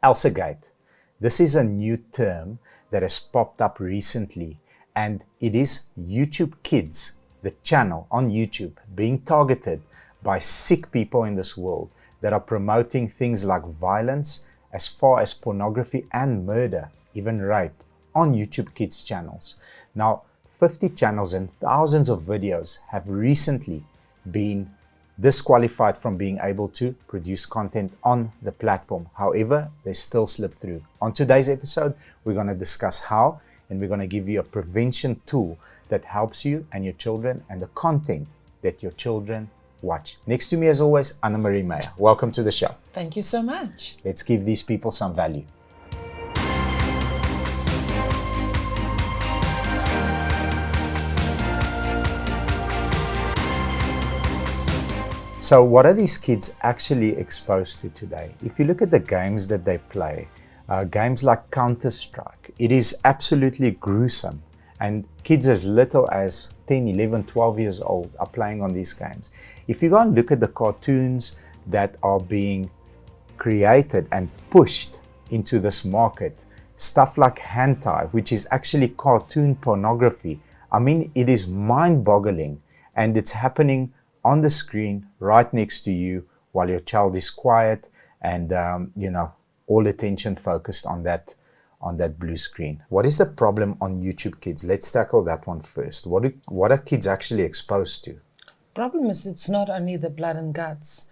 Elsagate. This is a new term that has popped up recently, and it is YouTube Kids, the channel on YouTube, being targeted by sick people in this world that are promoting things like violence, as far as pornography and murder, even rape, on YouTube Kids channels. Now, 50 channels and thousands of videos have recently been disqualified from being able to produce content on the platform. However, they still slip through. On today's episode, we're going to discuss how, and we're going to give you a prevention tool that helps you and your children and the content that your children watch. Next to me, as always, Anna-Marie Meyer. Welcome to the show. Thank you so much. Let's give these people some value. So what are these kids actually exposed to today? If you look at the games that they play, games like Counter-Strike, it is absolutely gruesome. And kids as little as 10, 11, 12 years old are playing on these games. If you go and look at the cartoons that are being created and pushed into this market, stuff like hentai, which is actually cartoon pornography, I mean, it is mind-boggling, and it's happening on the screen right next to you while your child is quiet and all attention focused on that blue screen. What is the problem on YouTube Kids? Let's tackle that one first. What are kids actually exposed to? Problem is, it's not only the blood and guts.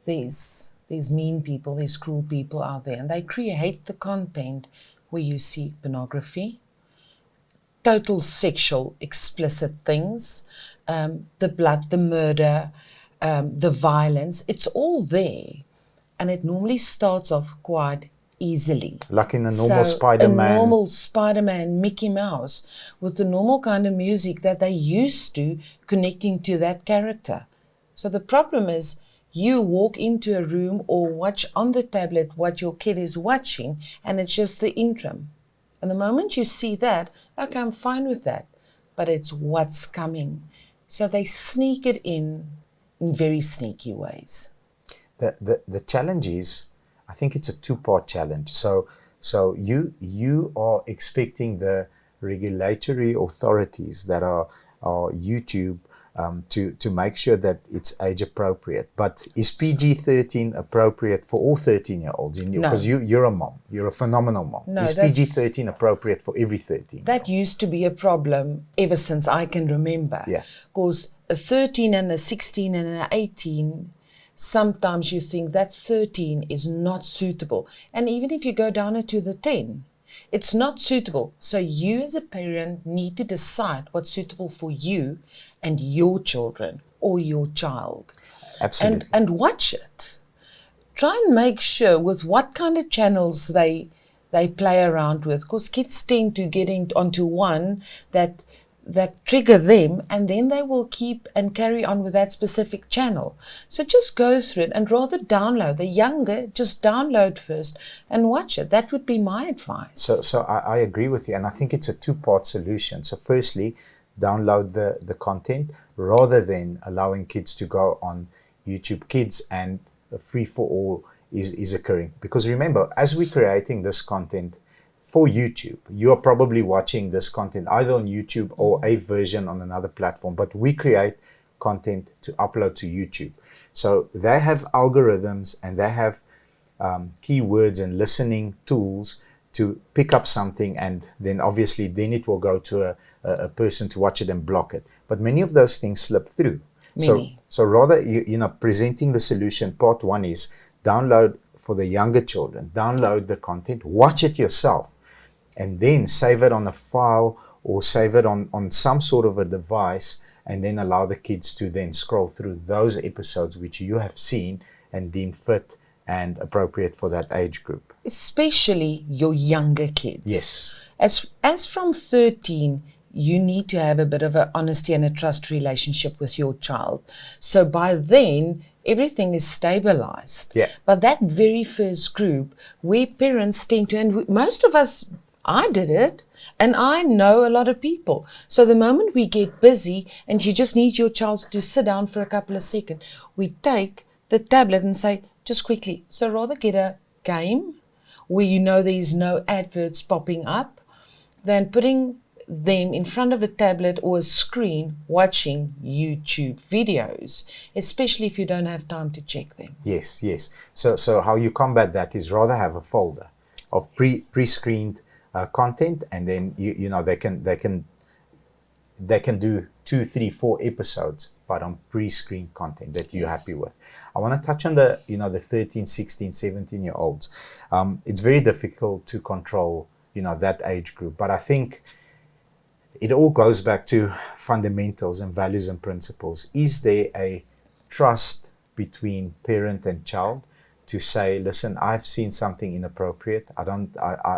There's mean people, there's cruel people out there, and they create the content where you see pornography, total sexual explicit things, the blood, the murder, the violence. It's all there, and it normally starts off quite easily. Like in a normal Spiderman. A normal Spiderman, Mickey Mouse, with the normal kind of music that they used to, connecting to that character. So the problem is, you walk into a room or watch on the tablet what your kid is watching, and it's just the interim. And the moment you see that, okay, I'm fine with that, but it's what's coming. So they sneak it in very sneaky ways. The challenge is, I think it's a two-part challenge. So you are expecting the regulatory authorities that are YouTube to make sure that it's age appropriate. But is PG-13 appropriate for all 13-year-olds? Because you're a mom. You're a phenomenal mom. No, is PG-13 appropriate for every 13? That used to be a problem ever since I can remember. Yeah. Because a 13 and a 16 and an 18, sometimes you think that 13 is not suitable. And even if you go down into the 10, it's not suitable. So you as a parent need to decide what's suitable for you and your children or your child. Absolutely. And watch it. Try and make sure with what kind of channels they play around with, because kids tend to get onto one that trigger them, and then they will keep and carry on with that specific channel. So just go through it and rather download. The younger, just download first and watch it. That would be my advice. So I agree with you, and I think it's a two-part solution. So firstly, download the content rather than allowing kids to go on YouTube Kids and a free-for-all is occurring. Because remember, as we're creating this content for YouTube, you are probably watching this content either on YouTube or a version on another platform, but we create content to upload to YouTube. So they have algorithms and they have keywords and listening tools to pick up something, and then obviously it will go to a person to watch it and block it. But many of those things slip through. So rather, presenting the solution, part one is download for the younger children, download the content, watch it yourself, and then save it on a file or save it on some sort of a device, and then allow the kids to then scroll through those episodes which you have seen and deem fit and appropriate for that age group. Especially your younger kids. Yes. As from 13, you need to have a bit of an honesty and a trust relationship with your child. So by then, everything is stabilized. Yeah. But that very first group where parents tend to, and most of us, I did it, and I know a lot of people. So the moment we get busy and you just need your child to sit down for a couple of seconds, we take the tablet and say, just quickly. So rather get a game where you know there's no adverts popping up, than putting them in front of a tablet or a screen watching YouTube videos, especially if you don't have time to check them. Yes, yes. So how you combat that is rather have a folder of pre-screened content, and then you know they can do 2, 3, 4 episodes, but on pre-screened content that you're happy with. I want to touch on the 13, 16, 17-year-olds. It's very difficult to control that age group, but I think it all goes back to fundamentals and values and principles. Is there a trust between parent and child to say, listen, I've seen something inappropriate.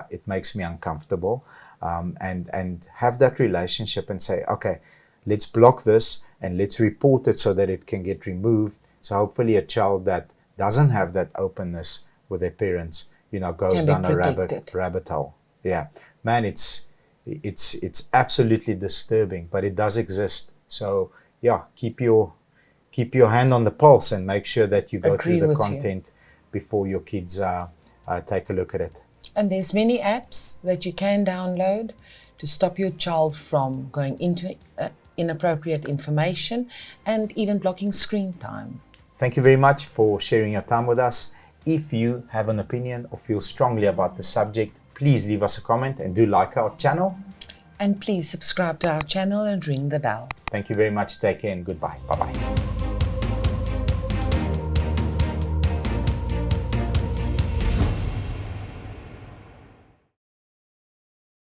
It makes me uncomfortable, and have that relationship and say, okay, let's block this and let's report it so that it can get removed. So hopefully a child that doesn't have that openness with their parents, goes down a rabbit hole. Yeah, man, it's absolutely disturbing, but it does exist. So yeah, keep your hand on the pulse and make sure that you go through the content before your kids take a look at it. And there's many apps that you can download to stop your child from going into inappropriate information and even blocking screen time. Thank you very much for sharing your time with us. If you have an opinion or feel strongly about the subject, please leave us a comment and do like our channel. And please subscribe to our channel and ring the bell. Thank you very much. Take care and goodbye. Bye-bye.